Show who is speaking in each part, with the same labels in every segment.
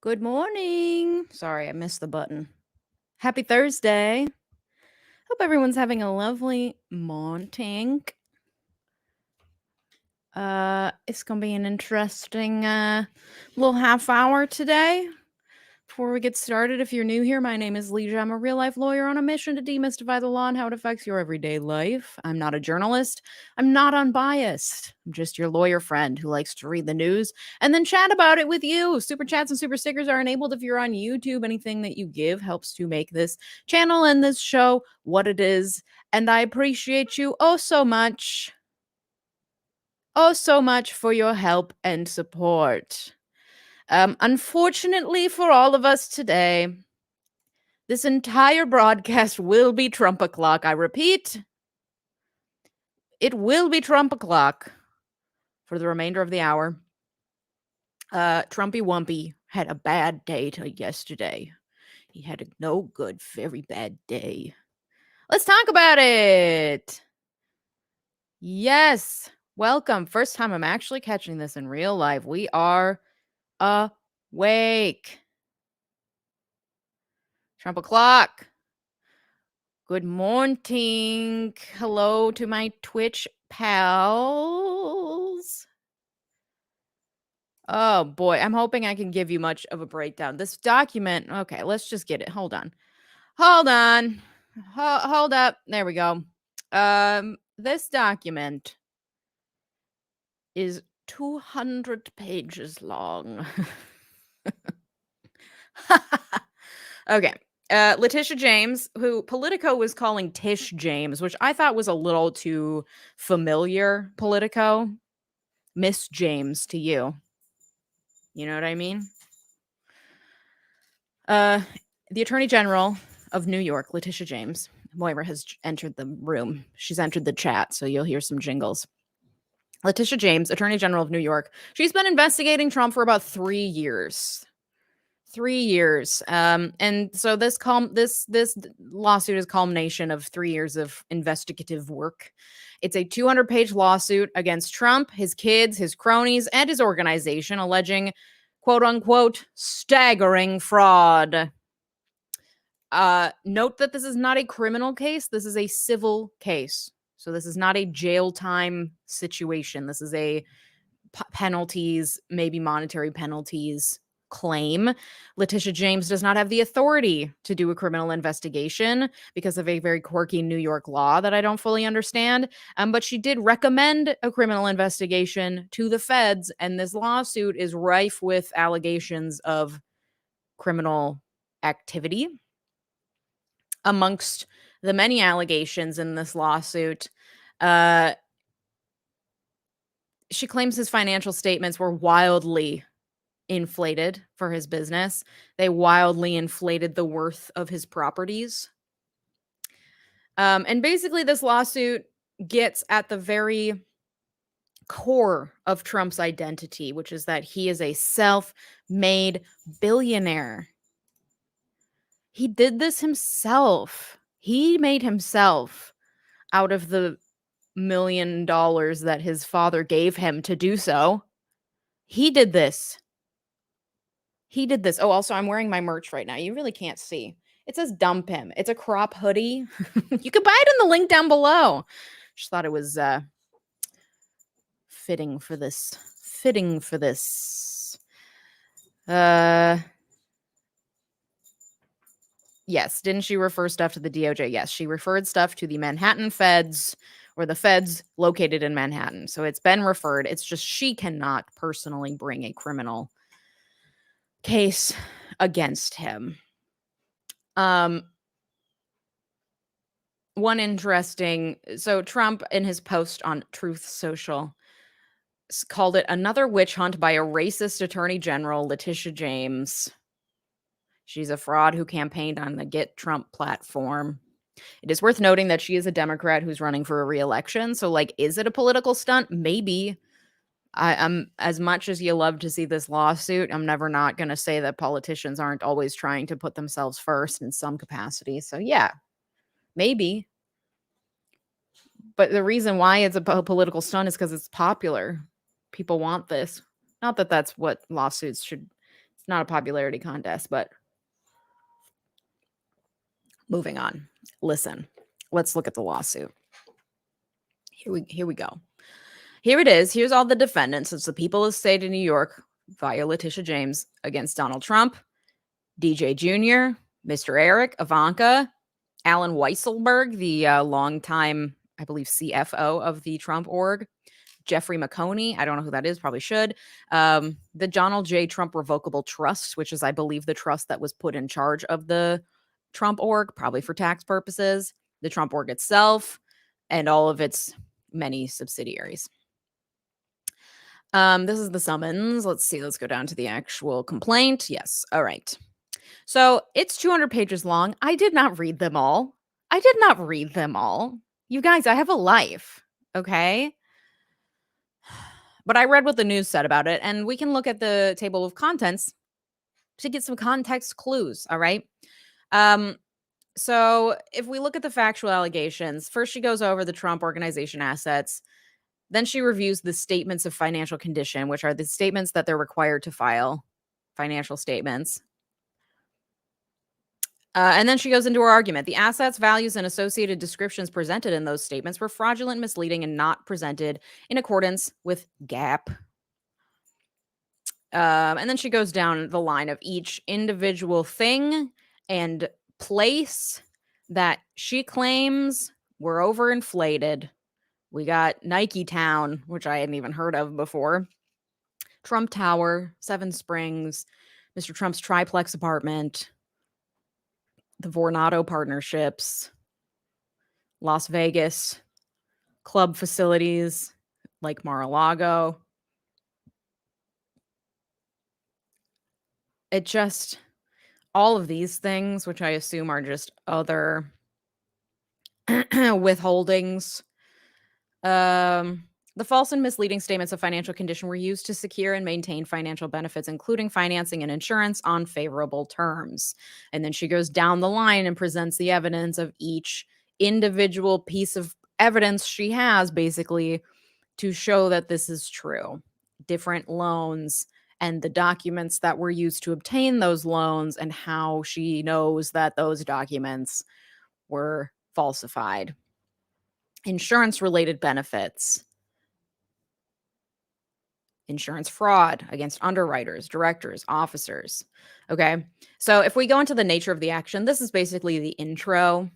Speaker 1: Good morning. Sorry, I missed the button. Happy Thursday. Hope everyone's having a lovely morning. It's gonna be an interesting little half hour today. Before we get started, if you're new here, my name is 𝗬𝗧𝗪. I'm a real-life lawyer on a mission to demystify the law and how it affects your everyday life. I'm not a journalist. I'm not unbiased. I'm just your lawyer friend who likes to read the news and then chat about it with you. Super chats and super stickers are enabled if you're on YouTube. Anything that you give helps to make this channel and this show what it is, and I appreciate you so much for your help and support. Unfortunately for all of us today, this entire broadcast will be Trump o'clock. I repeat, it will be Trump o'clock for the remainder of the hour. Trumpy Wumpy had a bad day till yesterday. He had a no good, very bad day. Let's talk about it. Yes, welcome. First time I'm actually catching this in real life. We are awake. Trump o'clock. Good morning. Hello to my Twitch pals. Oh boy, I'm hoping I can give you much of a breakdown. This document, okay, let's just get it. Hold on. Hold up. There we go. This document is 200 pages long. Okay. Letitia James, who Politico was calling Tish James, which I thought was a little too familiar. Politico, Miss James to you. You know what I mean? The Attorney General of New York, Letitia James. Moira has entered the room. She's entered the chat, so you'll hear some jingles. Letitia James, Attorney General of New York. She's been investigating Trump for about 3 years. 3 years. And so this lawsuit is culmination of 3 years of investigative work. It's a 200-page lawsuit against Trump, his kids, his cronies, and his organization, alleging, quote unquote, staggering fraud. Note that this is not a criminal case. This is a civil case. So this is not a jail time situation. This is a penalties, maybe monetary penalties claim. Letitia James does not have the authority to do a criminal investigation because of a very quirky New York law that I don't fully understand. But she did recommend a criminal investigation to the feds, and this lawsuit is rife with allegations of criminal activity. Amongst the many allegations in this lawsuit, she claims his financial statements were wildly inflated for his business. They wildly inflated the worth of his properties. And basically, this lawsuit gets at the very core of Trump's identity, which is that he is a self-made billionaire. He did this himself. He made himself out of the $1 million that his father gave him to do so. He did this. He did this. Oh, also, I'm wearing my merch right now. You really can't see. It says dump him. It's a crop hoodie. You can buy it in the link down below. Just thought it was fitting for this. Yes, didn't she refer stuff to the DOJ? Yes, she referred stuff to the Manhattan feds, or the feds located in Manhattan. So it's been referred. It's just she cannot personally bring a criminal case against him. One interesting, so Trump in his post on Truth Social called it another witch hunt by a racist attorney general, Letitia James. She's a fraud who campaigned on the Get Trump platform. It is worth noting that she is a Democrat who's running for a re-election. So, like, is it a political stunt? Maybe. I'm as much as you love to see this lawsuit, I'm never not going to say that politicians aren't always trying to put themselves first in some capacity. So, yeah, maybe. But the reason why it's a political stunt is because it's popular. People want this. Not that that's what lawsuits should. Not a popularity contest, but moving on. Listen, let's look at the lawsuit. Here we go. Here it is. Here's all the defendants. It's the people of the state of New York via Letitia James against Donald Trump, DJ Jr., Mr. Eric, Ivanka, Alan Weisselberg, the longtime, I believe, CFO of the Trump org, Jeffrey McConey, I don't know who that is, probably should, the Donald J. Trump Revocable Trust, which is, I believe, the trust that was put in charge of the Trump org, probably for tax purposes, the Trump org itself, and all of its many subsidiaries. This is the summons. Let's see. Let's go down to the actual complaint. Yes. All right. So it's 200 pages long. I did not read them all. You guys, I have a life. Okay. But I read what the news said about it, and we can look at the table of contents to get some context clues. All right. So if we look at the factual allegations, first she goes over the Trump organization assets. Then she reviews the statements of financial condition, which are the statements that they're required to file, financial statements. And then she goes into her argument. The assets, values, and associated descriptions presented in those statements were fraudulent, misleading, and not presented in accordance with GAAP. And then she goes down the line of each individual thing and place that she claims were overinflated. We got Nike Town, which I hadn't even heard of before, Trump Tower, Seven Springs, Mr. Trump's triplex apartment, the Vornado partnerships, Las Vegas, club facilities like Lago. It just, all of these things, which I assume are just other withholdings. The false and misleading statements of financial condition were used to secure and maintain financial benefits, including financing and insurance on favorable terms. And then she goes down the line and presents the evidence of each individual piece of evidence she has, basically, to show that this is true. Different loans and the documents that were used to obtain those loans and how she knows that those documents were falsified. Insurance-related benefits, insurance fraud against underwriters, directors, officers. Okay, so if we go into the nature of the action, this is basically the intro.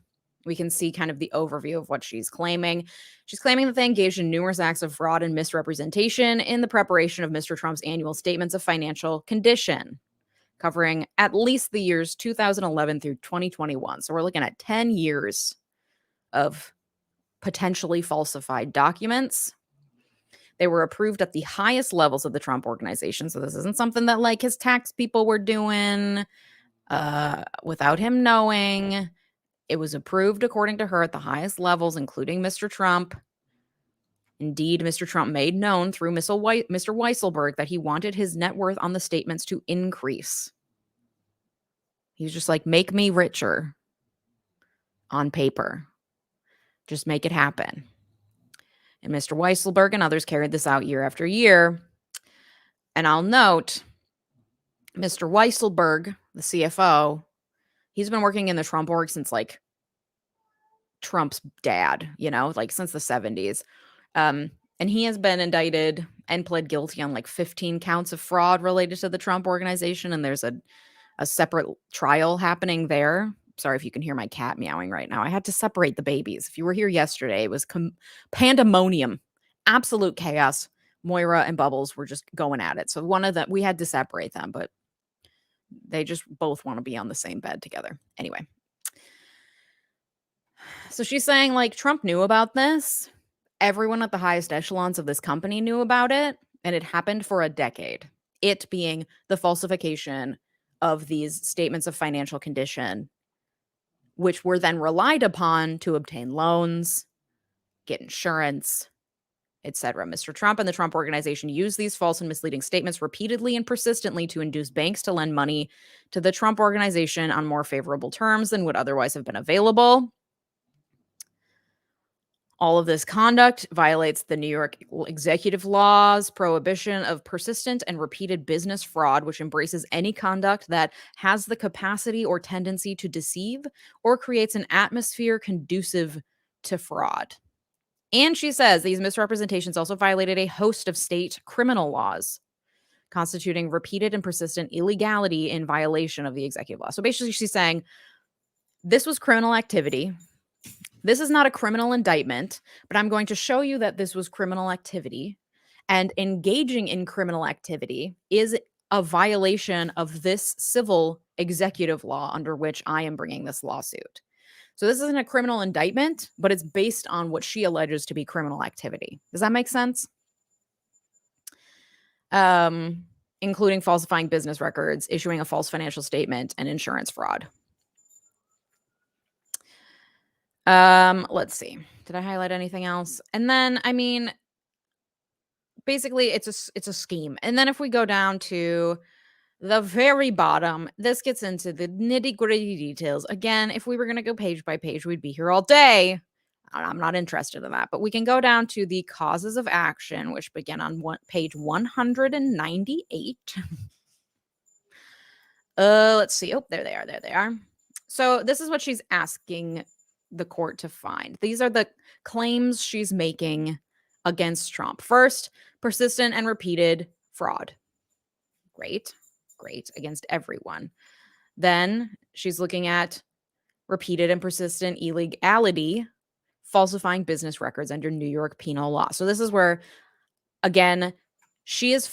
Speaker 1: We can see kind of the overview of what she's claiming. She's claiming that they engaged in numerous acts of fraud and misrepresentation in the preparation of Mr. Trump's annual statements of financial condition, covering at least the years 2011 through 2021. So we're looking at 10 years of potentially falsified documents. They were approved at the highest levels of the Trump organization. So this isn't something that like his tax people were doing without him knowing. It was approved according to her at the highest levels, including Mr. Trump. Indeed, Mr. Trump made known through Mr. Weisselberg that he wanted his net worth on the statements to increase. He was just like, make me richer on paper. Just make it happen. And Mr. Weisselberg and others carried this out year after year. And I'll note, Mr. Weisselberg, the CFO, he's been working in the Trump org since like Trump's dad, like since the 70s. And he has been indicted and pled guilty on like 15 counts of fraud related to the Trump organization. And there's a separate trial happening there. Sorry if you can hear my cat meowing right now. I had to separate the babies. If you were here yesterday, it was pandemonium, absolute chaos. Moira and Bubbles were just going at it. So one of them, we had to separate them, but they just both want to be on the same bed together. Anyway. So she's saying like Trump knew about this. Everyone at the highest echelons of this company knew about it. And it happened for a decade. It being the falsification of these statements of financial condition, which were then relied upon to obtain loans, get insurance, etc. Mr. Trump and the Trump organization used these false and misleading statements repeatedly and persistently to induce banks to lend money to the Trump organization on more favorable terms than would otherwise have been available. All of this conduct violates the New York executive law's prohibition of persistent and repeated business fraud, which embraces any conduct that has the capacity or tendency to deceive or creates an atmosphere conducive to fraud. And she says these misrepresentations also violated a host of state criminal laws, constituting repeated and persistent illegality in violation of the executive law. So basically, she's saying this was criminal activity. This is not a criminal indictment, but I'm going to show you that this was criminal activity. And engaging in criminal activity is a violation of this civil executive law under which I am bringing this lawsuit. So this isn't a criminal indictment, but it's based on what she alleges to be criminal activity. Does that make sense? Including falsifying business records, issuing a false financial statement, and insurance fraud. Let's see. Did I highlight anything else? And then, I mean, basically it's a scheme. And then if we go down to the very bottom, this gets into the nitty-gritty details. Again, if we were going to go page by page, we'd be here all day. I'm not interested in that, but we can go down to the causes of action, which begin on page 198. Let's see. Oh, there they are. There they are. So this is what she's asking the court to find. These are the claims she's making against Trump. First, persistent and repeated fraud. Great, against everyone. Then she's looking at repeated and persistent illegality, falsifying business records under New York penal law. So this is where, again, she is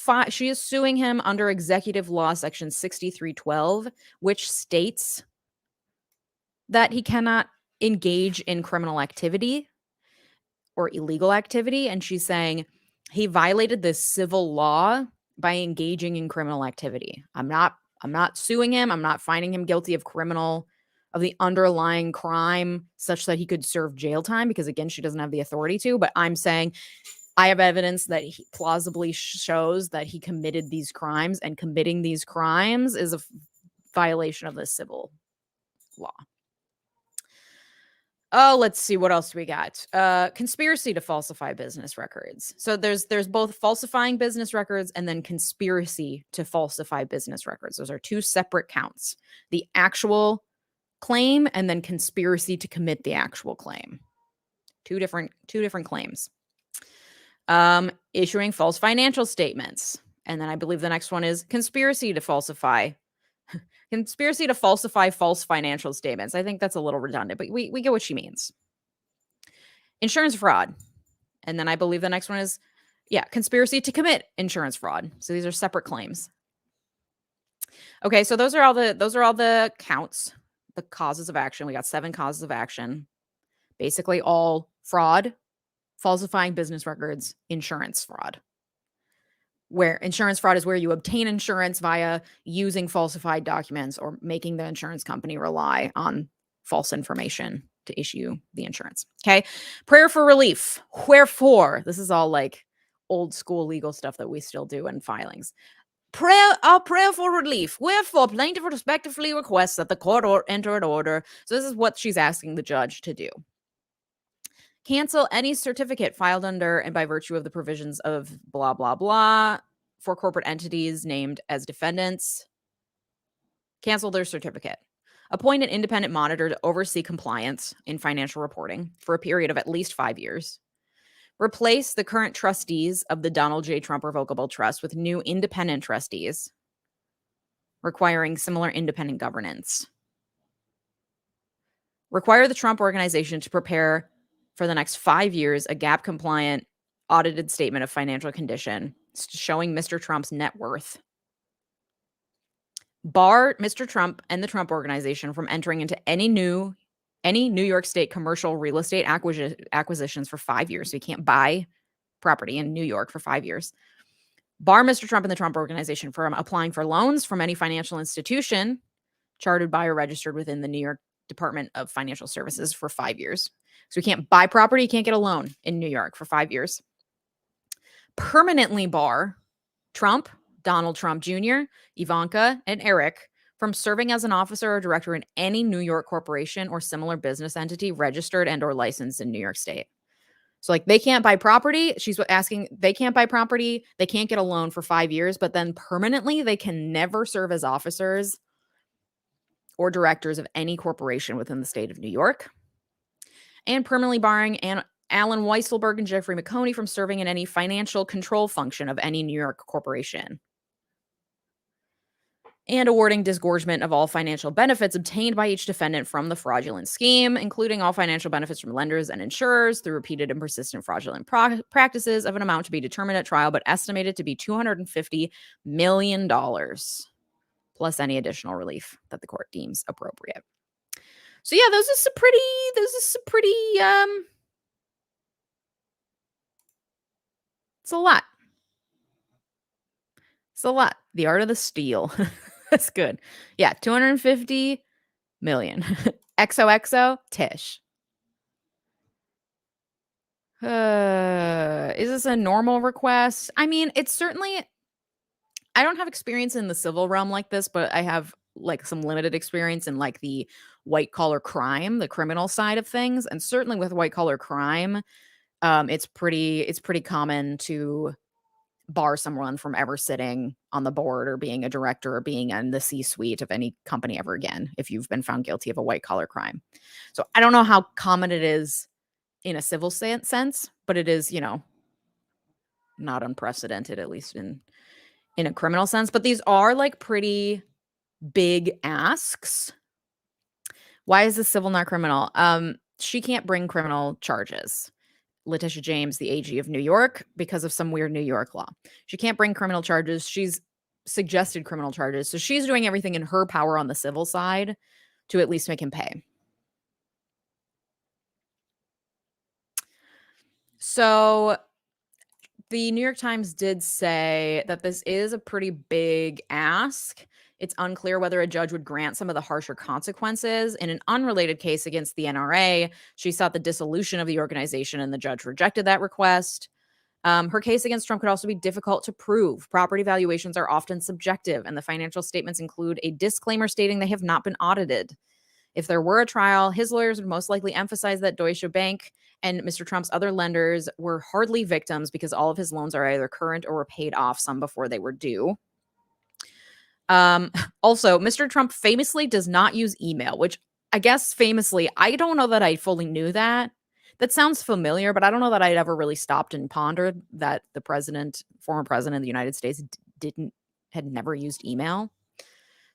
Speaker 1: suing him under executive law section 6312, which states that he cannot engage in criminal activity or illegal activity. And she's saying he violated this civil law by engaging in criminal activity. I'm not suing him. I'm not finding him guilty of the underlying crime such that he could serve jail time, because again, she doesn't have the authority to, but I'm saying I have evidence that he plausibly shows that he committed these crimes, and committing these crimes is a violation of the civil law. Oh, let's see. What else we got? Conspiracy to falsify business records. So there's both falsifying business records and then conspiracy to falsify business records. Those are two separate counts. The actual claim and then conspiracy to commit the actual claim. Two different claims. Issuing false financial statements. And then I believe the next one is conspiracy to falsify false financial statements. I think that's a little redundant, but we get what she means. Insurance fraud. And then I believe the next one is, conspiracy to commit insurance fraud. So these are separate claims. Okay, so those are all the counts, the causes of action. We got 7 causes of action. Basically all fraud, falsifying business records, insurance fraud. Where insurance fraud is where you obtain insurance via using falsified documents or making the insurance company rely on false information to issue the insurance. Okay. Prayer for relief. Wherefore? This is all like old school legal stuff that we still do in filings. Prayer for relief. Wherefore, plaintiff respectively requests that the court enter an order. So this is what she's asking the judge to do. Cancel any certificate filed under and by virtue of the provisions of blah, blah, blah for corporate entities named as defendants. Cancel their certificate. Appoint an independent monitor to oversee compliance in financial reporting for a period of at least 5 years. Replace the current trustees of the Donald J. Trump Revocable Trust with new independent trustees requiring similar independent governance. Require the Trump Organization to prepare for the next 5 years a GAAP-compliant audited statement of financial condition showing Mr. Trump's net worth. Bar Mr. Trump and the Trump Organization from entering into any New York State commercial real estate acquisitions for 5 years. So you can't buy property in New York for 5 years. Bar Mr. Trump and the Trump Organization from applying for loans from any financial institution chartered by or registered within the New York Department of Financial Services for 5 years. So you can't buy property, you can't get a loan in New York for 5 years. Permanently bar Trump, Donald Trump Jr., Ivanka, and Eric from serving as an officer or director in any New York corporation or similar business entity registered and or licensed in New York State. So, like, they can't buy property. She's asking, they can't buy property. They can't get a loan for 5 years, but then permanently they can never serve as officers or directors of any corporation within the state of New York, and permanently barring Alan Weisselberg and Jeffrey McConey from serving in any financial control function of any New York corporation, and awarding disgorgement of all financial benefits obtained by each defendant from the fraudulent scheme, including all financial benefits from lenders and insurers through repeated and persistent fraudulent practices of an amount to be determined at trial, but estimated to be $250 million, plus any additional relief that the court deems appropriate. So yeah, those are some pretty, it's a lot. It's a lot. The art of the steal. That's good. Yeah, 250 million. XOXO, Tish. Is this a normal request? I mean, it's certainly, I don't have experience in the civil realm like this, but I have like some limited experience in like the white collar crime, the criminal side of things. And certainly with white collar crime, it's pretty common to bar someone from ever sitting on the board or being a director or being in the C-suite of any company ever again if you've been found guilty of a white collar crime. So I don't know how common it is in a civil sense, but it is, not unprecedented, at least in a criminal sense. But these are like pretty big asks. Why is this civil not criminal? She can't bring criminal charges. Letitia James, the AG of New York, because of some weird New York law. She can't bring criminal charges. She's suggested criminal charges. So she's doing everything in her power on the civil side to at least make him pay. So the New York Times did say that this is a pretty big ask. It's unclear whether a judge would grant some of the harsher consequences. In an unrelated case against the NRA, she sought the dissolution of the organization, and the judge rejected that request. Her case against Trump could also be difficult to prove. Property valuations are often subjective, and the financial statements include a disclaimer stating they have not been audited. If there were a trial, his lawyers would most likely emphasize that Deutsche Bank and Mr. Trump's other lenders were hardly victims because all of his loans are either current or were paid off, some before they were due. Also, Mr. Trump famously does not use email, which I guess famously, I don't know that I fully knew that. That sounds familiar, but I don't know that I'd ever really stopped and pondered that the former president of the United States had never used email.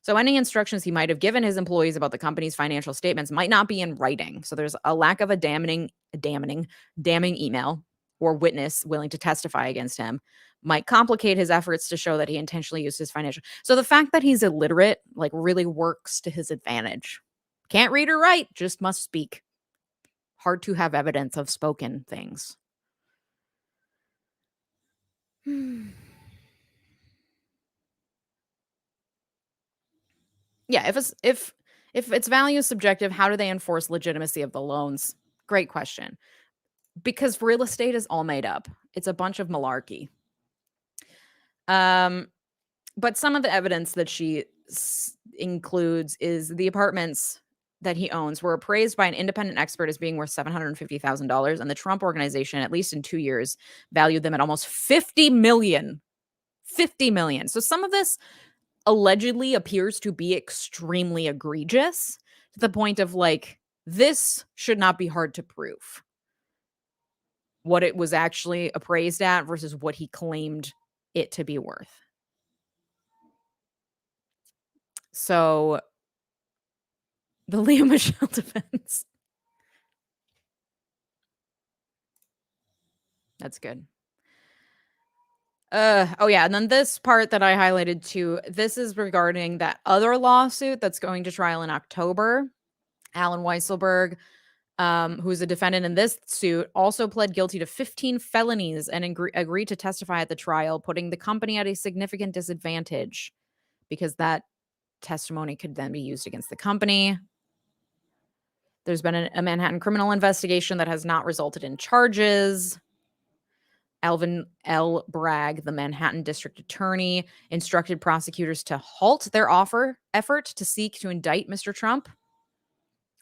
Speaker 1: So any instructions he might have given his employees about the company's financial statements might not be in writing. So there's a lack of a damning email or witness willing to testify against him might complicate his efforts to show that he intentionally used his financial. So the fact that he's illiterate like really works to his advantage. Can't read or write, just must speak. Hard to have evidence of spoken things. Yeah, if its value is subjective, how do they enforce legitimacy of the loans? Great question. Because real estate is all made up. It's a bunch of malarkey. But some of the evidence that she includes is the apartments that he owns were appraised by an independent expert as being worth $750,000, and the Trump organization, at least in 2 years, valued them at almost $50 million. $50 million. So some of this allegedly appears to be extremely egregious to the point of like, this should not be hard to prove. What it was actually appraised at versus what he claimed it to be worth. So the Leah Michelle defense. That's good. Oh yeah, and then this part that I highlighted too, this is regarding that other lawsuit that's going to trial in October. Alan Weisselberg, who's a defendant in this suit, also pled guilty to 15 felonies and agreed to testify at the trial, putting the company at a significant disadvantage because that testimony could then be used against the company. There's been a Manhattan criminal investigation that has not resulted in charges. Alvin L. Bragg, the Manhattan district attorney, instructed prosecutors to halt their effort to seek to indict Mr. Trump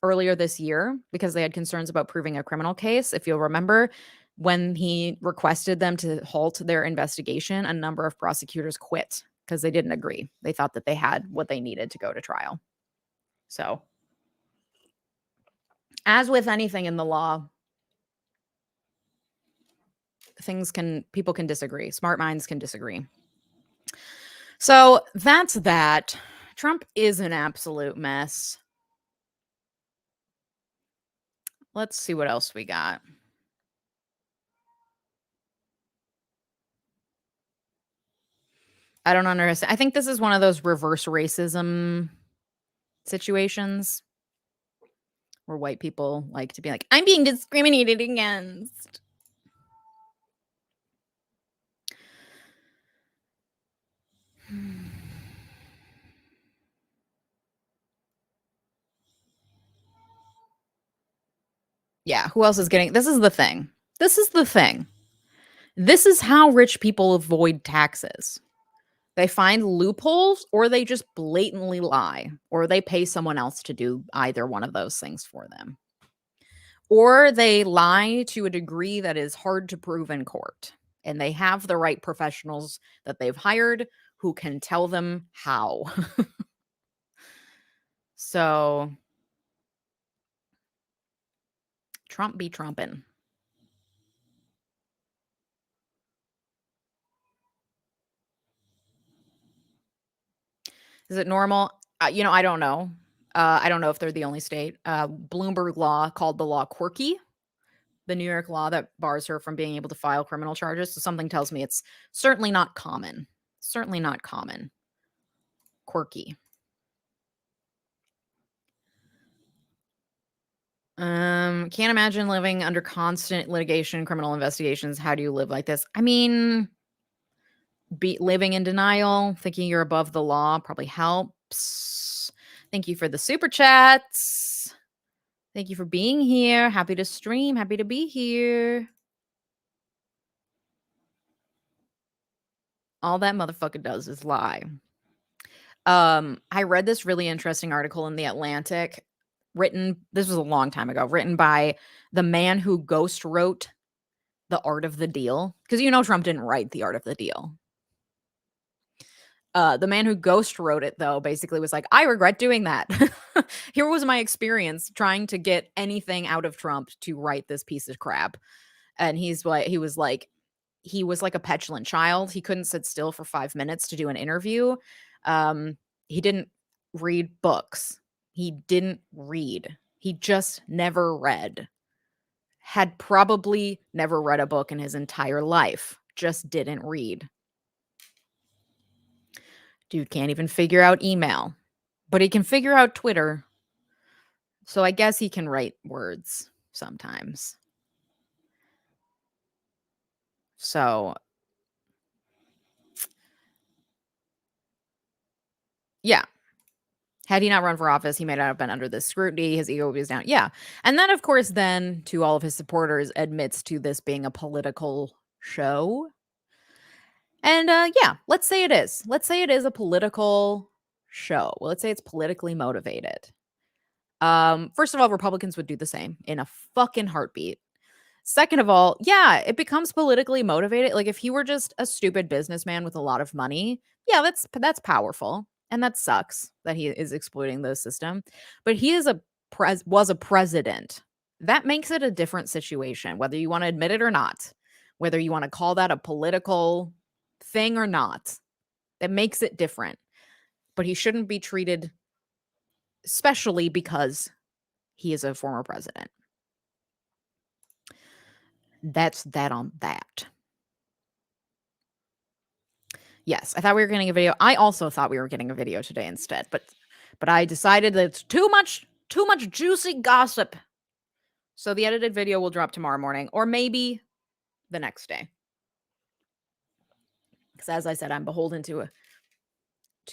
Speaker 1: earlier this year because they had concerns about proving a criminal case. If you'll remember, when he requested them to halt their investigation, a number of prosecutors quit because they didn't agree. They thought that they had what they needed to go to trial. So, as with anything in the law, people can disagree. Smart minds can disagree. So that's that. Trump is an absolute mess. Let's see what else we got. I don't understand. I think this is one of those reverse racism situations where white people like to be like, I'm being discriminated against. Yeah, who else is getting this is the thing. This is the thing. This is how rich people avoid taxes. They find loopholes or they just blatantly lie or they pay someone else to do either one of those things for them. Or they lie to a degree that is hard to prove in court. And they have the right professionals that they've hired who can tell them how. So Trump be Trumpin'. Is it normal? I don't know. I don't know if they're the only state. Bloomberg law called the law quirky, the New York law that bars her from being able to file criminal charges. So something tells me it's certainly not common. Certainly not common. Quirky. Can't imagine living under constant litigation, criminal investigations. How do you live like this? I mean, living in denial, thinking you're above the law probably helps. Thank you for the super chats. Thank you for being here. Happy to stream. Happy to be here. All that motherfucker does is lie. I read this really interesting article in The Atlantic this was a long time ago, written by the man who ghost wrote The Art of the Deal. Because Trump didn't write The Art of the Deal. The man who ghost wrote it, though, basically was like, I regret doing that. Here was my experience trying to get anything out of Trump to write this piece of crap. And he was like a petulant child. He couldn't sit still for 5 minutes to do an interview. He didn't read books. He didn't read. He just never read. Had probably never read a book in his entire life. Just didn't read. Dude can't even figure out email, but he can figure out Twitter. So I guess he can write words sometimes. So, yeah. Had he not run for office, he may not have been under this scrutiny. His ego was down. Yeah. And then, of course, then to all of his supporters admits to this being a political show. And yeah, let's say it is. Let's say it is a political show. Well, let's say it's politically motivated. First of all, Republicans would do the same in a fucking heartbeat. Second of all, yeah, it becomes politically motivated. Like if he were just a stupid businessman with a lot of money, yeah, that's powerful. And that sucks that he is exploiting the system. But he is was a president. That makes it a different situation, whether you want to admit it or not, whether you want to call that a political thing or not. That makes it different. But he shouldn't be treated especially because he is a former president. That's that on that. Yes, I thought we were getting a video. I also thought we were getting a video today instead, but I decided that it's too much juicy gossip. So the edited video will drop tomorrow morning or maybe the next day. Because as I said, I'm beholden to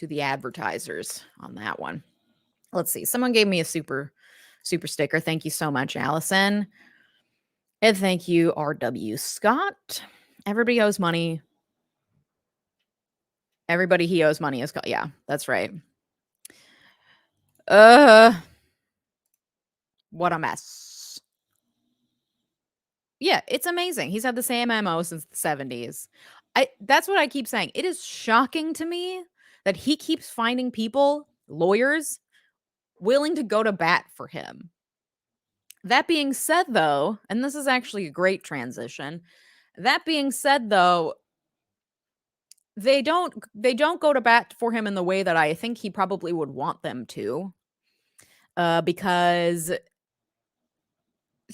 Speaker 1: the advertisers on that one. Let's see. Someone gave me a super sticker. Thank you so much, Allison. And thank you, R.W. Scott. Everybody owes money. Everybody he owes money is yeah, that's right. What a mess. Yeah, it's amazing. He's had the same MO since the 70s. That's what I keep saying. It is shocking to me that he keeps finding people, lawyers, willing to go to bat for him. That being said, though, and this is actually a great transition. That being said, though, they don't go to bat for him in the way that I think he probably would want them to. Because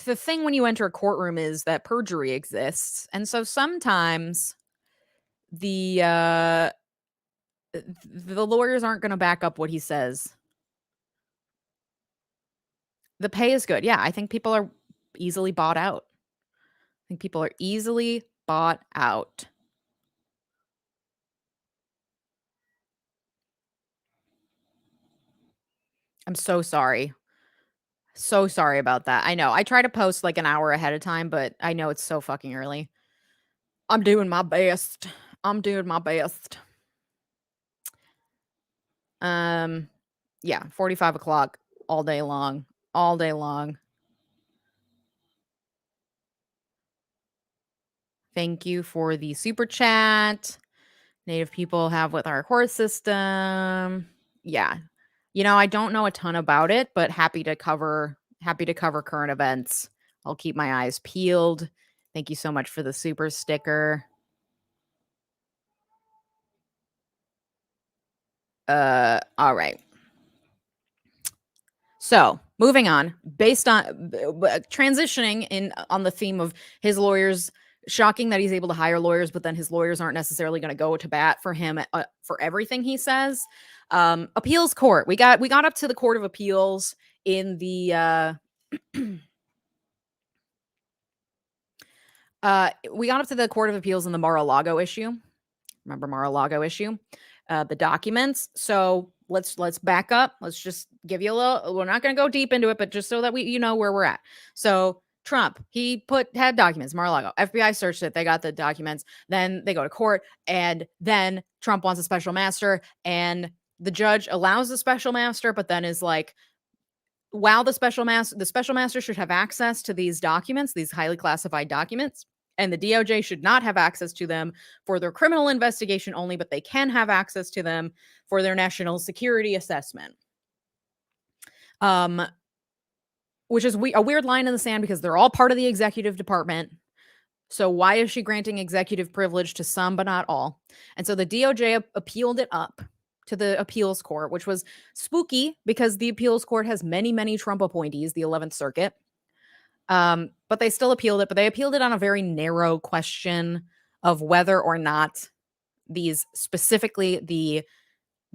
Speaker 1: the thing when you enter a courtroom is that perjury exists, and so sometimes the the lawyers aren't going to back up what he says. The pay is good. Yeah, I think people are easily bought out. I think people are easily bought out. I'm so sorry. So sorry about that. I know. I try to post like an hour ahead of time, but I know it's so fucking early. I'm doing my best. I'm doing my best. Yeah, 45 o'clock all day long. All day long. Thank you for the super chat. Native people have with our court system. Yeah. I don't know a ton about it, but happy to cover current events. I'll keep my eyes peeled. Thank you so much for the super sticker. All right. So, moving on, based on transitioning in on the theme of his lawyers, shocking that he's able to hire lawyers, but then his lawyers aren't necessarily going to go to bat for him for everything he says. Appeals court. We got up to the Court of Appeals in the we got up to the Court of Appeals in the Mar-a-Lago issue. Remember Mar-a-Lago issue? The documents. So let's back up. Let's just give you a little. We're not going to go deep into it, but just so that we know where we're at. So Trump, he had documents. Mar-a-Lago, FBI searched it. They got the documents. Then they go to court, and then Trump wants a special master, and the judge allows the special master, but then is like, while the special master should have access to these documents, these highly classified documents, and the DOJ should not have access to them for their criminal investigation only, but they can have access to them for their national security assessment. Which is a weird line in the sand because they're all part of the executive department. So why is she granting executive privilege to some but not all? And so the DOJ appealed it up to the appeals court, which was spooky because the appeals court has many, many Trump appointees, the 11th Circuit. But they still appealed it, but they appealed it on a very narrow question of whether or not these, specifically the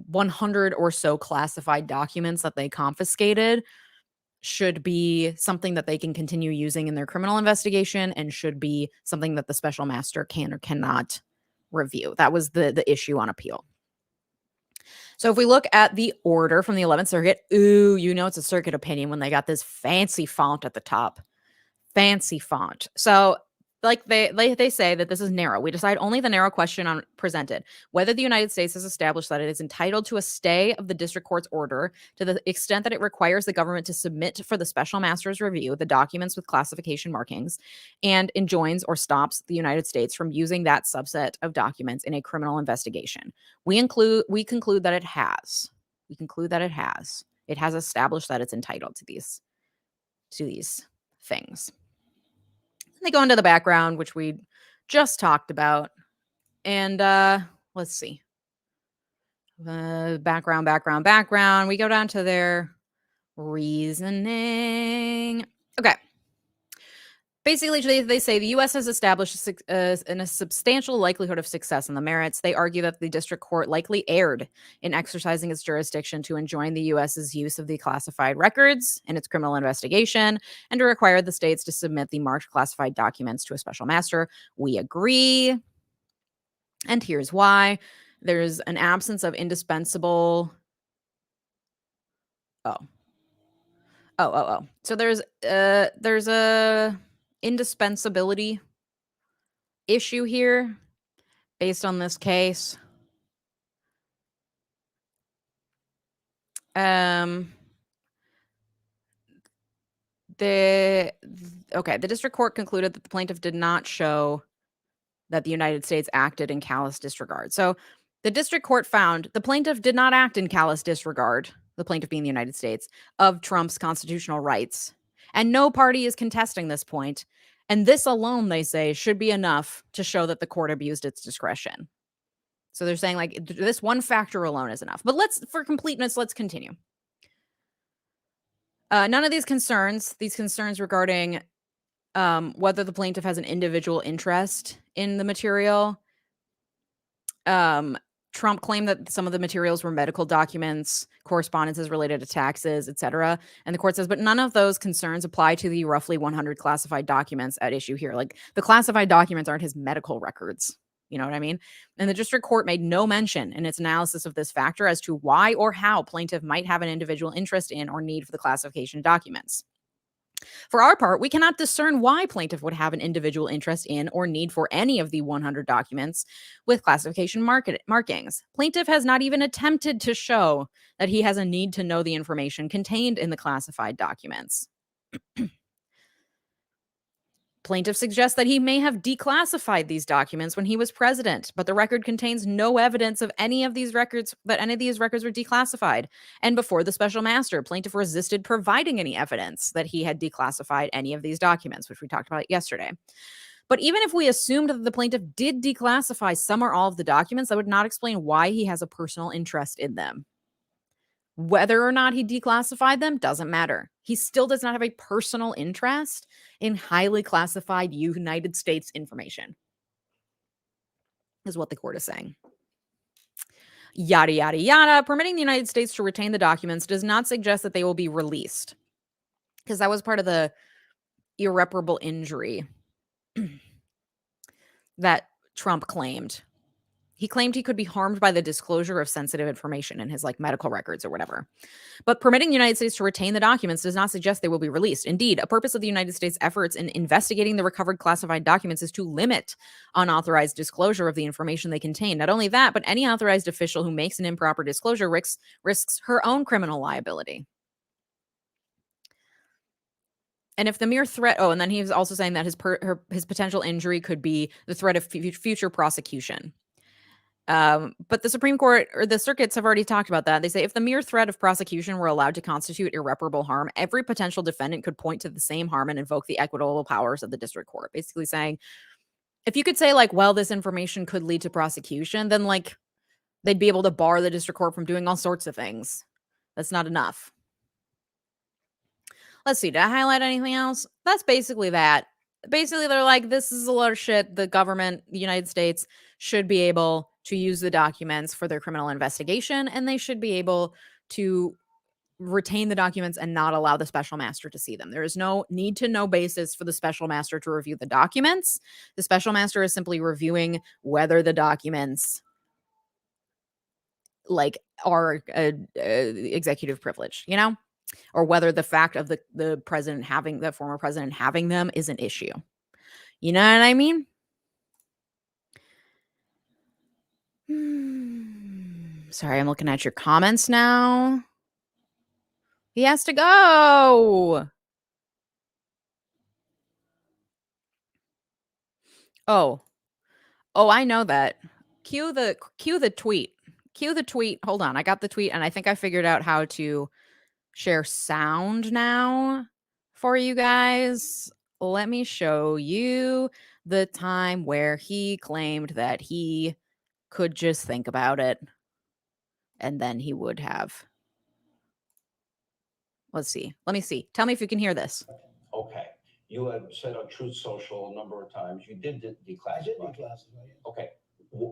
Speaker 1: 100 or so classified documents that they confiscated, should be something that they can continue using in their criminal investigation and should be something that the special master can or cannot review. That was the issue on appeal. So if we look at the order from the 11th Circuit, it's a circuit opinion when they got this fancy font at the top. Fancy font. So like they say that this is narrow. We decide only the narrow question presented, whether the United States has established that it is entitled to a stay of the district court's order to the extent that it requires the government to submit for the special master's review the documents with classification markings and enjoins or stops the United States from using that subset of documents in a criminal investigation. We conclude that it has. We conclude that it has. It has established that it's entitled to these things. They go into the background, which we just talked about. And let's see. Background. We go down to their reasoning. Okay. Basically, they say the U.S. has established a substantial likelihood of success in the merits. They argue that the district court likely erred in exercising its jurisdiction to enjoin the U.S.'s use of the classified records in its criminal investigation and to require the states to submit the marked classified documents to a special master. We agree. And here's why. There's an absence of indispensable... So there's a indispensability issue here based on this case. The district court concluded that the plaintiff did not show that the United States acted in callous disregard. So the district court found the plaintiff did not act in callous disregard, the plaintiff being the United States, of Trump's constitutional rights. And no party is contesting this point. And this alone, they say, should be enough to show that the court abused its discretion. So they're saying, like, this one factor alone is enough. But for completeness, let's continue. None of these concerns regarding whether the plaintiff has an individual interest in the material. Trump claimed that some of the materials were medical documents, correspondences related to taxes, etc. And the court says, but none of those concerns apply to the roughly 100 classified documents at issue here. Like, the classified documents aren't his medical records. You know what I mean? And the district court made no mention in its analysis of this factor as to why or how plaintiff might have an individual interest in or need for the classification documents. For our part, we cannot discern why plaintiff would have an individual interest in or need for any of the 100 documents with classification markings. Plaintiff has not even attempted to show that he has a need to know the information contained in the classified documents. Plaintiff suggests that he may have declassified these documents when he was president, but the record contains no evidence of any of these records were declassified. And before the special master, plaintiff resisted providing any evidence that he had declassified any of these documents, which we talked about yesterday. But even if we assumed that the plaintiff did declassify some or all of the documents, that would not explain why he has a personal interest in them. Whether or not he declassified them doesn't matter. He still does not have a personal interest in highly classified United States information, is what the court is saying. Yada, yada, yada. Permitting the United States to retain the documents does not suggest that they will be released, because that was part of the irreparable injury that Trump claimed. He claimed he could be harmed by the disclosure of sensitive information in his medical records or whatever. But permitting the United States to retain the documents does not suggest they will be released. Indeed, a purpose of the United States' efforts in investigating the recovered classified documents is to limit unauthorized disclosure of the information they contain. Not only that, but any authorized official who makes an improper disclosure risks her own criminal liability. And if the mere threat, and then he was also saying that his potential injury could be the threat of future prosecution. But the Supreme Court or the circuits have already talked about that. They say if the mere threat of prosecution were allowed to constitute irreparable harm, every potential defendant could point to the same harm and invoke the equitable powers of the district court. Basically saying, if you could say well, this information could lead to prosecution, then they'd be able to bar the district court from doing all sorts of things. That's not enough. Let's see. Did I highlight anything else? That's basically that. Basically, they're like, this is a lot of shit. The government, the United States, should be able to use the documents for their criminal investigation, and they should be able to retain the documents and not allow the special master to see them. There is no need to know basis for the special master to review the documents. The special master is simply reviewing whether the documents are executive privilege, or whether the fact of the former president having them is an issue. You know what I mean? Sorry, I'm looking at your comments now. He has to go. Oh, I know that. Cue the tweet. Cue the tweet. Hold on. I got the tweet, and I think I figured out how to share sound now for you guys. Let me show you the time where he claimed that he could just think about it, and then he would have. Let's see. Let me see. Tell me if you can hear this.
Speaker 2: Okay. You have said on Truth Social a number of times you did declassify. I did declassify, yeah. Okay.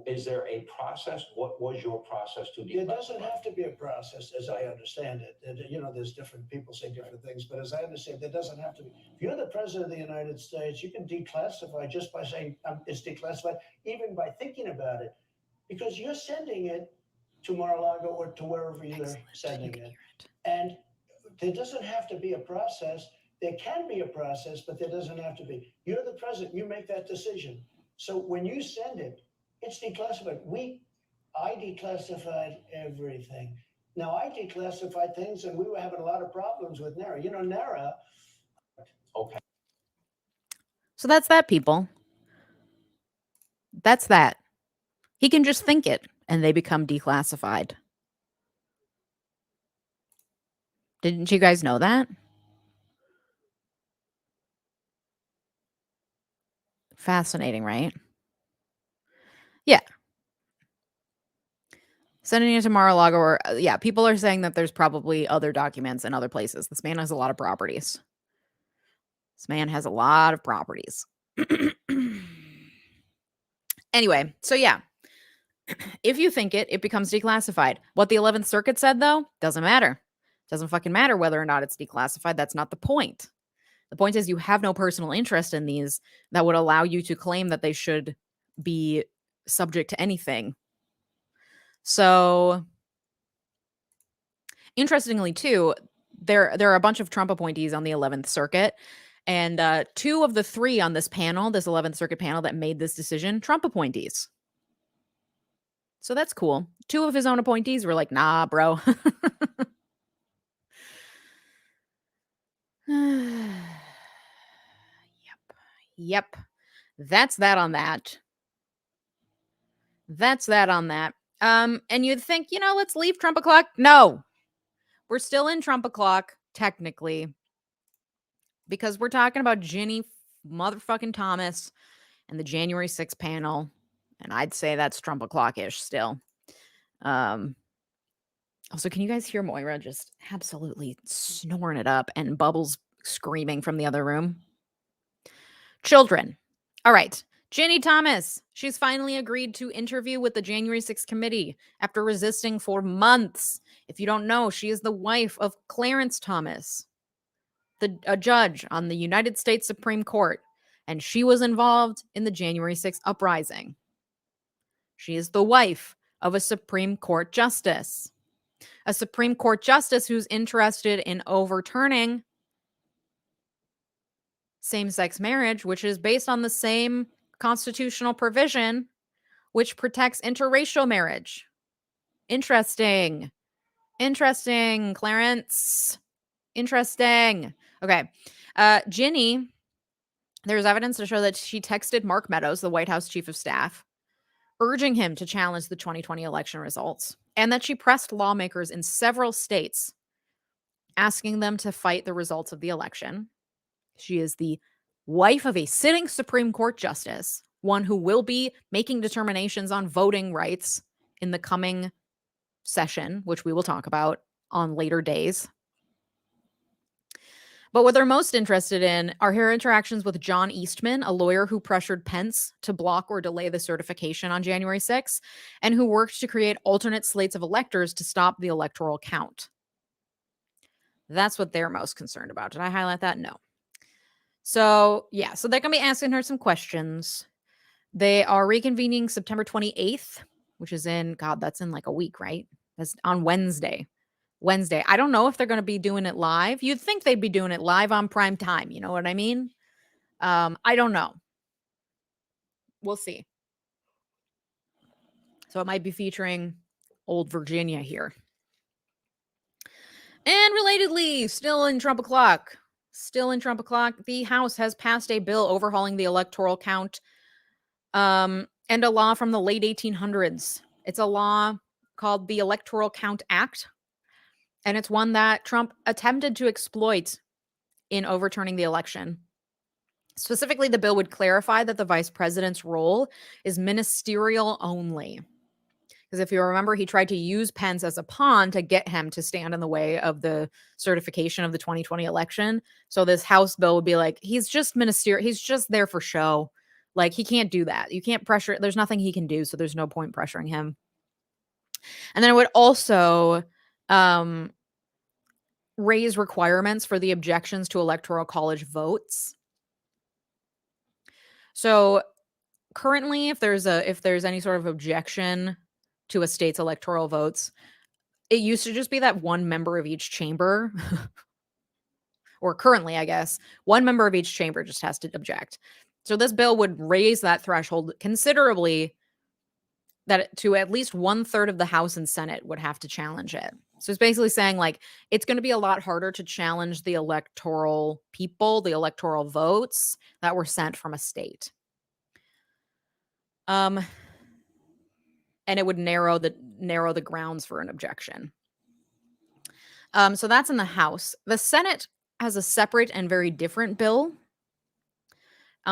Speaker 2: Is there a process? What was your process to declassify? There doesn't have to be a process, as I understand it. There's different people say different things, but as I understand, there doesn't have to be. If you're the president of the United States, you can declassify just by saying it's declassified, even by thinking about it, because you're sending it to Mar-a-Lago or to wherever you're sending it. And there doesn't have to be a process. There can be a process, but there doesn't have to be. You're the president. You make that decision. So when you send it, it's declassified. I declassified everything. Now, I declassified things, and we were having a lot of problems with NARA. NARA, Okay.
Speaker 1: So that's that, people. That's that. He can just think it, and they become declassified. Didn't you guys know that? Fascinating, right? Yeah. Sending it to Mar-a-Lago, or yeah, people are saying that there's probably other documents in other places. This man has a lot of properties. This man has a lot of properties. Anyway, so yeah, if you think it, it becomes declassified. What the 11th Circuit said, though, doesn't matter. Doesn't fucking matter whether or not it's declassified. That's not the point. The point is you have no personal interest in these that would allow you to claim that they should be subject to anything. So, interestingly, too, there are a bunch of Trump appointees on the 11th Circuit, and 2 of the 3 on this panel, this 11th Circuit panel that made this decision, Trump appointees. So that's cool. 2 of his own appointees were like, nah, bro. Yep. That's that on that. That's that on that. And you'd think, let's leave Trump o'clock. No. We're still in Trump o'clock, technically, because we're talking about Ginni motherfucking Thomas and the January 6th panel. And I'd say that's Trump o'clock-ish still. Also, can you guys hear Moira just absolutely snoring it up and Bubbles screaming from the other room? Children. All right. Ginni Thomas. She's finally agreed to interview with the January 6th committee after resisting for months. If you don't know, she is the wife of Clarence Thomas, a judge on the United States Supreme Court, and she was involved in the January 6th uprising. She is the wife of a Supreme Court justice. A Supreme Court justice who's interested in overturning same-sex marriage, which is based on the same constitutional provision which protects interracial marriage. Interesting, Clarence. Interesting. Okay. Ginni, there's evidence to show that she texted Mark Meadows, the White House chief of staff, urging him to challenge the 2020 election results, and that she pressed lawmakers in several states, asking them to fight the results of the election. She is the wife of a sitting Supreme Court justice, one who will be making determinations on voting rights in the coming session, which we will talk about on later days. But what they're most interested in are her interactions with John Eastman, a lawyer who pressured Pence to block or delay the certification on January 6th, and who worked to create alternate slates of electors to stop the electoral count. That's what they're most concerned about. Did I highlight that? No. So, yeah, so they're going to be asking her some questions. They are reconvening September 28th, which is that's in like a week, right? That's on Wednesday. I don't know if they're going to be doing it live. You'd think they'd be doing it live on prime time. You know what I mean? I don't know. We'll see. So it might be featuring old Virginia here. And relatedly, still in Trump o'clock, the House has passed a bill overhauling the Electoral Count and a law from the late 1800s. It's a law called the Electoral Count Act. And it's one that Trump attempted to exploit in overturning the election. Specifically, the bill would clarify that the vice president's role is ministerial only. Because if you remember, he tried to use Pence as a pawn to get him to stand in the way of the certification of the 2020 election. So this House bill would be like, he's just ministerial. He's just there for show. Like, he can't do that. You can't pressure. There's nothing he can do. So there's no point pressuring him. And then it would also raise requirements for the objections to electoral college votes. So currently, if there's any sort of objection to a state's electoral votes, it used to just be that one member of each chamber, or currently, I guess, one member of each chamber just has to object. So this bill would raise that threshold considerably, that to at least 1/3 of the House and Senate would have to challenge it. So it's basically saying, like, it's going to be a lot harder to challenge the electoral people, the electoral votes that were sent from a state. And it would narrow the grounds for an objection. So that's in the House. The Senate has a separate and very different bill.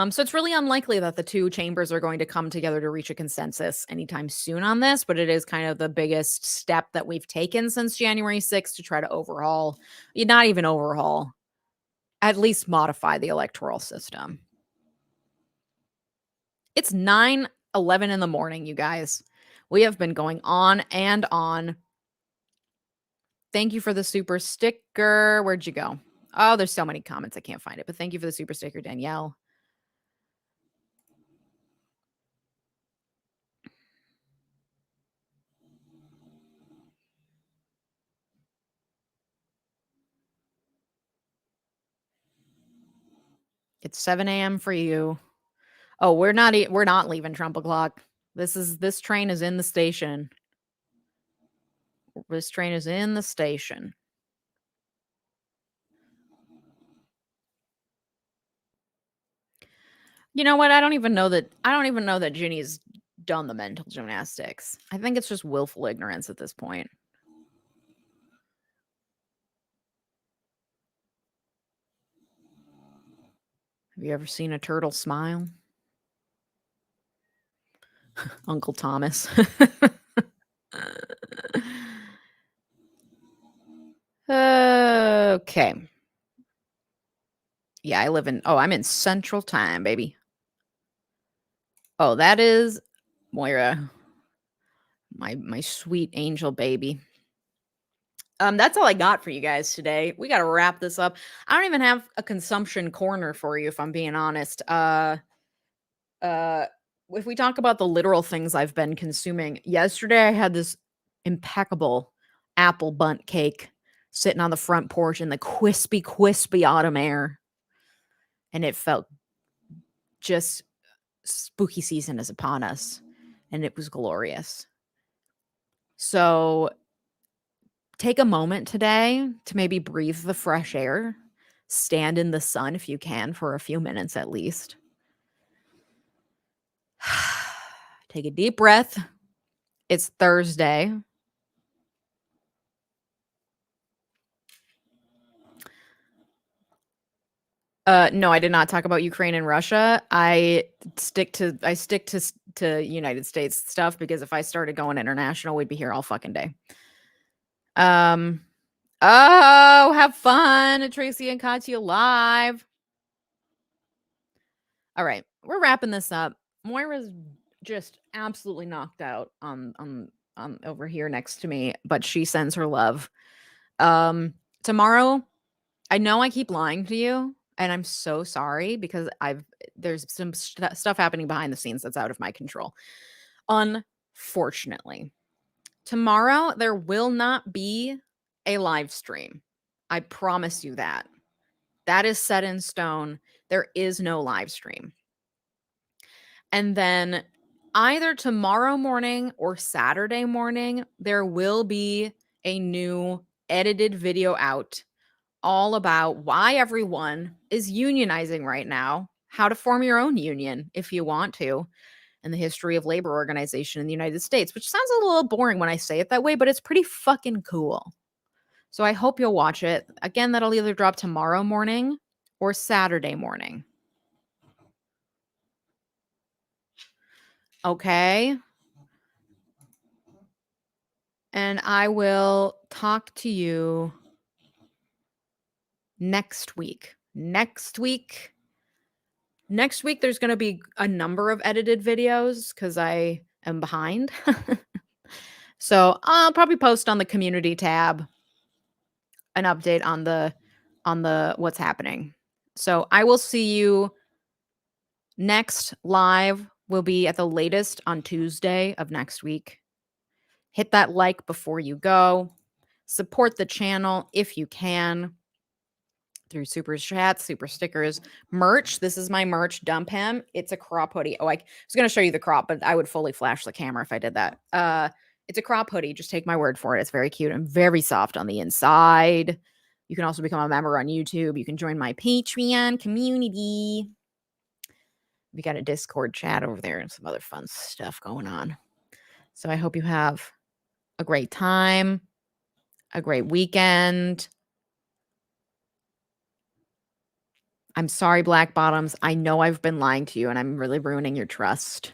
Speaker 1: So it's really unlikely that the two chambers are going to come together to reach a consensus anytime soon on this, but it is kind of the biggest step that we've taken since January 6th to try to overhaul, not even overhaul, at least modify the electoral system. It's 9:11 in the morning, you guys. We have been going on and on. Thank you for the super sticker. Where'd you go? Oh, there's so many comments. I can't find it, but thank you for the super sticker, Danielle. It's 7 a.m. for you. Oh, we're not leaving Trump o'clock. This train is in the station. This train is in the station. You know what? I don't even know that Ginni's done the mental gymnastics. I think it's just willful ignorance at this point. Have you ever seen a turtle smile? Uncle Thomas. Okay. Yeah, I'm in Central Time, baby. Oh, that is Moira. My sweet angel baby. That's all I got for you guys today. We got to wrap this up. I don't even have a consumption corner for you, if I'm being honest. If we talk about the literal things I've been consuming, yesterday I had this impeccable apple bundt cake sitting on the front porch in the crispy autumn air, and it felt just spooky season is upon us, and it was glorious. So take a moment today to maybe breathe the fresh air, stand in the sun if you can for a few minutes at least. Take a deep breath. It's Thursday. No, I did not talk about Ukraine and Russia. I stick to United States stuff, because if I started going international, we'd be here all fucking day. Oh, have fun at Tracy and Katya Live. All right, we're wrapping this up. Moira's just absolutely knocked out on over here next to me, but she sends her love. Tomorrow, I know I keep lying to you, and I'm so sorry, because there's some stuff happening behind the scenes that's out of my control. Unfortunately, tomorrow there will not be a live stream. I promise you that. That is set in stone. There is no live stream. And then either tomorrow morning or Saturday morning, there will be a new edited video out all about why everyone is unionizing right now, how to form your own union if you want to, and the history of labor organization in the United States, which sounds a little boring when I say it that way, but it's pretty fucking cool. So I hope you'll watch it. Again, that'll either drop tomorrow morning or Saturday morning. Okay. And I will talk to you next week. Next week, there's going to be a number of edited videos because I am behind. So I'll probably post on the community tab an update on the what's happening. So I will see you next live. Will be at the latest on Tuesday of next week. Hit that like before you go. Support the channel if you can through super chats, super stickers, merch. This is my merch, Dump Him. It's a crop hoodie. Oh, I was going to show you the crop, but I would fully flash the camera if I did that. It's a crop hoodie. Just take my word for it. It's very cute and very soft on the inside. You can also become a member on YouTube. You can join my Patreon community. We got a Discord chat over there and some other fun stuff going on. So I hope you have a great time, a great weekend. I'm sorry, Black Bottoms. I know I've been lying to you and I'm really ruining your trust.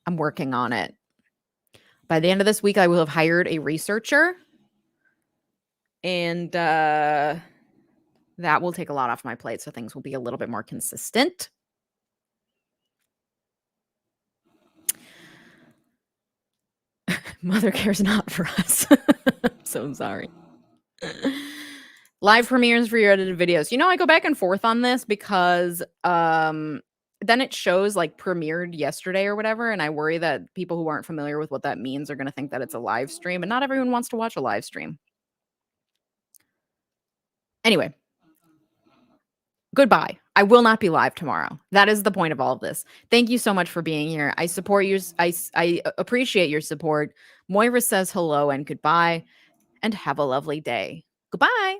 Speaker 1: I'm working on it. By the end of this week, I will have hired a researcher. And that will take a lot off my plate, so things will be a little bit more consistent. Mother care's not for us. So sorry. Live premieres for your edited videos. You know, I go back and forth on this because then it shows like premiered yesterday or whatever, and I worry that people who aren't familiar with what that means are going to think that it's a live stream, and not everyone wants to watch a live stream. Anyway, goodbye. I will not be live tomorrow. That is the point of all of this. Thank you so much for being here. I support you. I appreciate your support. Moira says hello and goodbye, and have a lovely day. Goodbye.